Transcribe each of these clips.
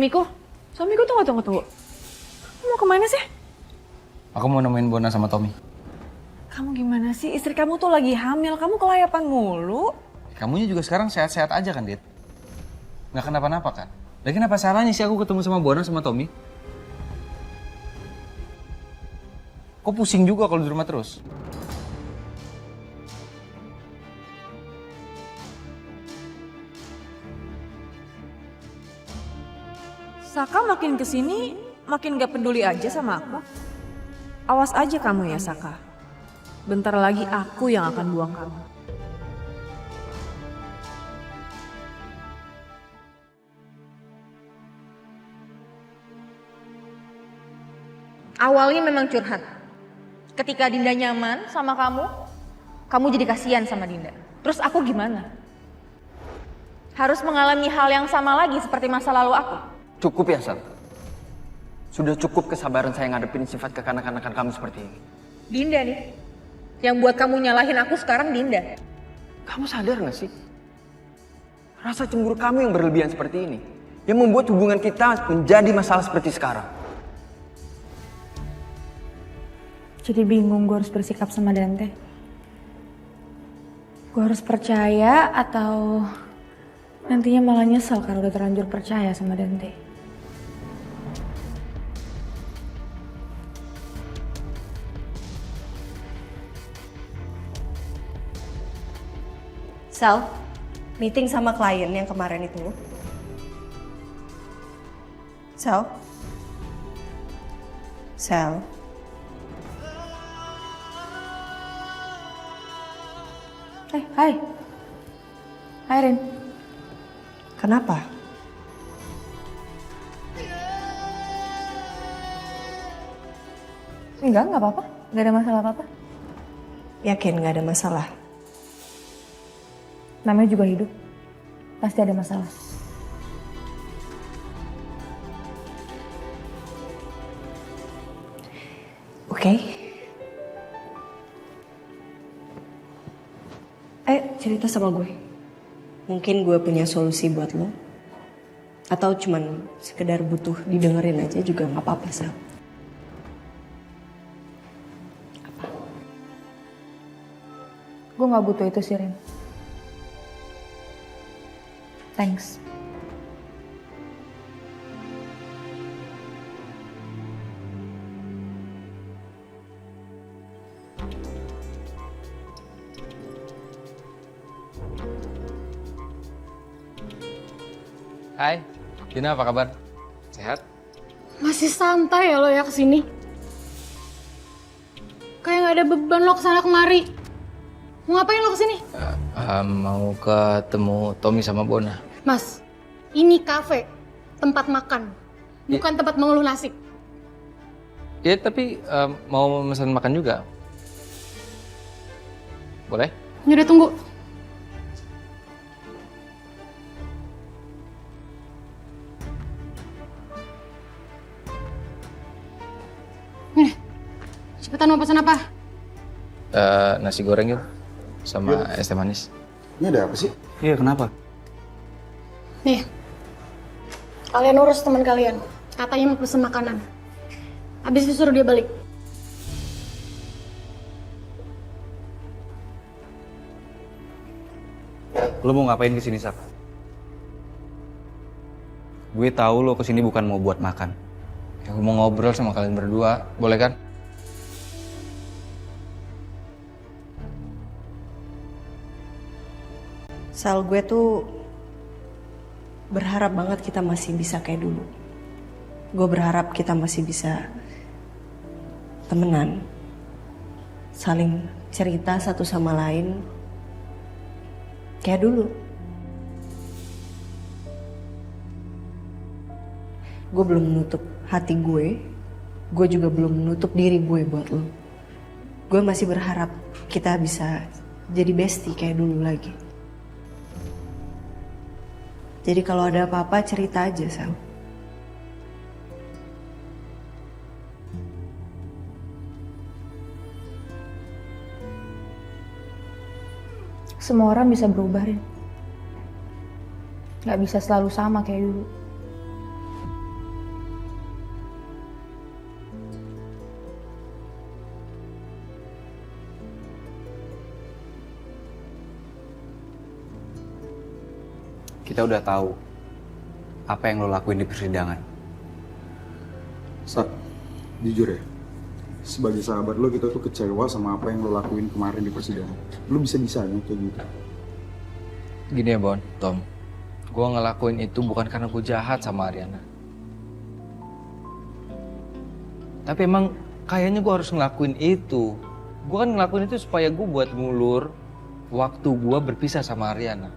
Suamiku? Suamiku tunggu. Kamu mau kemana sih? Aku mau nemuin Bona sama Tommy. Kamu gimana sih? Istri kamu tuh lagi hamil, kamu kelayapan mulu. Kamunya juga sekarang sehat-sehat aja kan, Dit? Nggak kenapa-napa kan? Lagi apa salahnya sih aku ketemu sama Bona sama Tommy? Kok pusing juga kalau di rumah terus? Saka makin kesini, makin gak peduli aja sama aku. Awas aja kamu ya, Saka. Bentar lagi aku yang akan buang kamu. Awalnya memang curhat. Ketika Dinda nyaman sama kamu jadi kasihan sama Dinda. Terus aku gimana? Harus mengalami hal yang sama lagi seperti masa lalu aku. Cukup ya, Sal. Sudah cukup kesabaran saya ngadepin sifat kekanak-kanakan kamu seperti ini. Dinda nih, yang buat kamu nyalahin aku sekarang Dinda. Kamu sadar gak sih? Rasa cemburu kamu yang berlebihan seperti ini, yang membuat hubungan kita menjadi masalah seperti sekarang. Jadi bingung gue harus bersikap sama Dante. Gue harus percaya atau nantinya malah nyesel karena udah terlanjur percaya sama Dante. Sal, meeting sama klien yang kemarin itu. Sal? Sal? Hai. Hai Rin. Kenapa? Enggak apa-apa. Gak ada masalah apa-apa. Yakin gak ada masalah? Namanya juga hidup. Pasti ada masalah. Oke. Cerita sama gue. Mungkin gue punya solusi buat lo. Atau cuman sekedar butuh didengerin aja juga gak apa-apa, Sal. Gue gak butuh itu sih, Rin. Thanks. Hai, Dina apa kabar? Sehat? Masih santai ya lo ya kesini? Kayak gak ada beban lo kesana kemari. Mau ngapain lo kesini? Mau ketemu Tommy sama Bona. Mas, ini kafe, tempat makan, bukan tempat mengeluh nasib. Ya tapi mau pesan makan juga. Boleh? Yaudah tunggu. Nih, cepetan mau pesan apa? Nasi goreng yuk, sama es teh manis. Ini ada apa sih? Iya kenapa? Nih, kalian urus teman kalian. Katanya mau pesen makanan. Habis itu suruh dia balik. Lo mau ngapain kesini, Sak? Gue tahu lo kesini bukan mau buat makan. Ya, aku mau ngobrol sama kalian berdua, boleh kan? Sal, gue tuh berharap banget kita masih bisa kayak dulu. Gue berharap kita masih bisa temenan. Saling cerita satu sama lain. Kayak dulu. Gue belum menutup hati gue juga belum menutup diri gue buat lo. Gue masih berharap kita bisa jadi bestie kayak dulu lagi. Jadi kalau ada apa-apa cerita aja, Sal. Semua orang bisa berubah, Rin. Gak bisa selalu sama kayak dulu. Kita udah tahu apa yang lo lakuin di persidangan. Sak, jujur ya, sebagai sahabat lo kita tuh kecewa sama apa yang lo lakuin kemarin di persidangan. Lo bisa-bisanya kayak gitu. Gini ya Bon, Tom. Gue ngelakuin itu bukan karena gue jahat sama Ariana. Tapi emang kayaknya gue harus ngelakuin itu. Gue kan ngelakuin itu supaya gue buat ngulur waktu gue berpisah sama Ariana.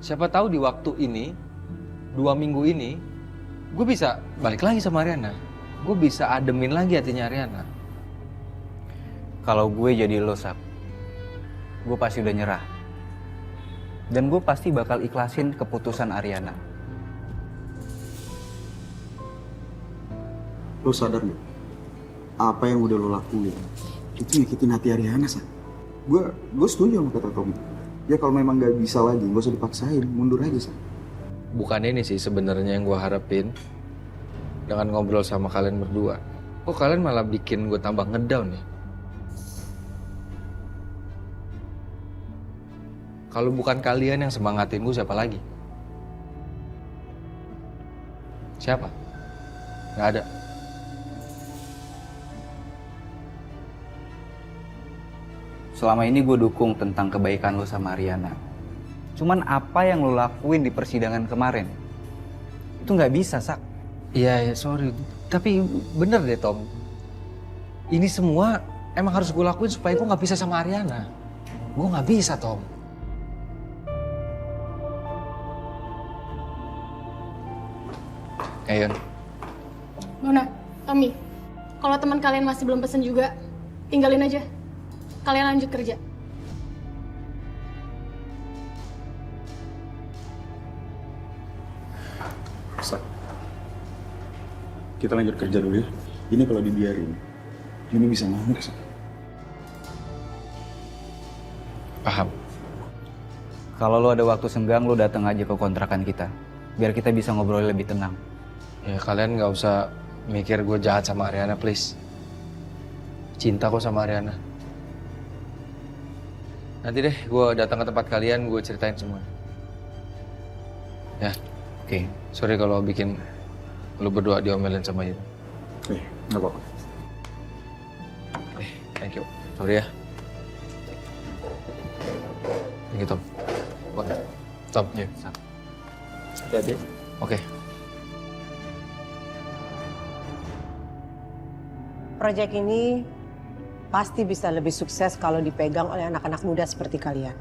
Siapa tahu di waktu ini, 2 minggu ini, gue bisa balik lagi sama Ariana. Gue bisa ademin lagi hatinya Ariana. Kalau gue jadi lo, Sak, gue pasti udah nyerah. Dan gue pasti bakal ikhlasin keputusan Ariana. Lo sadar gak? Apa yang udah lo lakuin itu nyakitin hati Ariana, Sak. Gue setuju sama kata Tommy. Ya kalau memang gak bisa lagi, gak usah dipaksain, mundur aja, Sak. Bukan ini sih sebenarnya yang gue harapin dengan ngobrol sama kalian berdua. Kok kalian malah bikin gue tambah ngedown ya? Kalau bukan kalian yang semangatin gue, siapa lagi? Siapa? Gak ada. Selama ini gue dukung tentang kebaikan lo sama Ariana. Cuman apa yang lo lakuin di persidangan kemarin, itu nggak bisa, Sak. Iya, sorry. Tapi bener deh, Tom. Ini semua emang harus gue lakuin supaya gue gak bisa sama Ariana. Gue gak bisa, Tom. Ayon. Mona, Tommy, kalau teman kalian masih belum pesen juga, tinggalin aja. Kalian lanjut kerja. Sak, kita lanjut kerja dulu ya. Ini kalau dibiarin, ini bisa ngamuk, Sak. Paham. Kalau lo ada waktu senggang, lo datang aja ke kontrakan kita. Biar kita bisa ngobrol lebih tenang. Ya kalian gak usah mikir gue jahat sama Ariana, please. Cinta kok sama Ariana. Nanti deh gue datang ke tempat kalian, gue ceritain semua. Ya, Oke. sorry kalau bikin lu berdua diomelin sama Yun. Nggak apa-apa. Thank you. Sorry ya. Thank you, Tom. Bon. Tom. Ya, Hati-hati. Oke. Proyek ini pasti bisa lebih sukses kalau dipegang oleh anak-anak muda seperti kalian.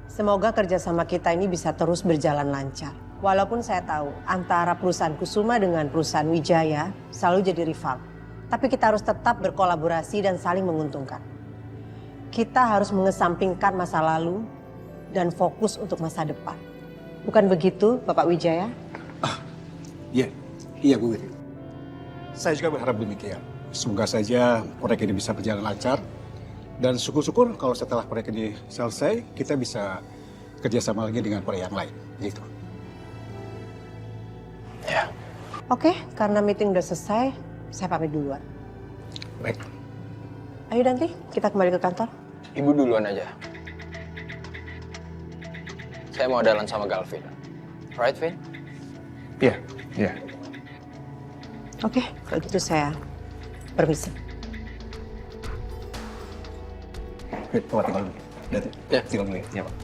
Semoga kerjasama kita ini bisa terus berjalan lancar. Walaupun saya tahu antara perusahaan Kusuma dengan perusahaan Wijaya selalu jadi rival. Tapi kita harus tetap berkolaborasi dan saling menguntungkan. Kita harus mengesampingkan masa lalu dan fokus untuk masa depan. Bukan begitu, Bapak Wijaya? Iya Bu Wiri. Saya juga berharap demikian. Semoga saja proyek ini bisa berjalan lancar. Dan syukur-syukur kalau setelah proyek ini selesai, kita bisa kerjasama lagi dengan proyek yang lain. Gitu. Ya. Oke, karena meeting udah selesai, saya pamit duluan. Baik. Ayo nanti kita kembali ke kantor. Ibu duluan aja. Saya mau jalan sama Galvin. Right, Vin? Iya. Oke, kalau gitu saya permisi. Bapak tinggal dulu. Ya. Tinggal dulu ya. Iya, Pak.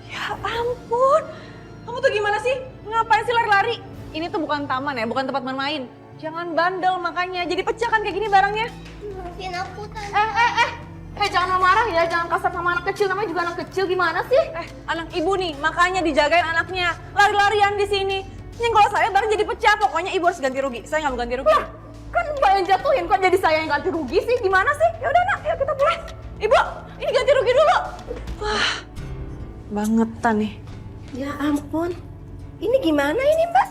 Ya ampun, kamu tuh gimana sih? Ngapain sih lari-lari? Ini tuh bukan taman ya, bukan tempat bermain. Jangan bandel makanya, jadi pecah kan kayak gini barangnya. Maafin aku, Tante. Jangan marah ya, jangan kasar sama anak kecil. Namanya juga anak kecil, gimana sih? Anak ibu nih, makanya dijagain anaknya. Lari-larian di sini. Nyenggol saya barang jadi pecah, pokoknya ibu harus ganti rugi. Saya nggak mau ganti rugi. Lah, kan Mbak yang jatuhin, kok jadi saya yang ganti rugi sih? Gimana sih? Ya udah nak, yuk kita pulang. Ibu, ini ganti rugi dulu. Bangetan nih. Ya ampun, ini gimana ini Mbak?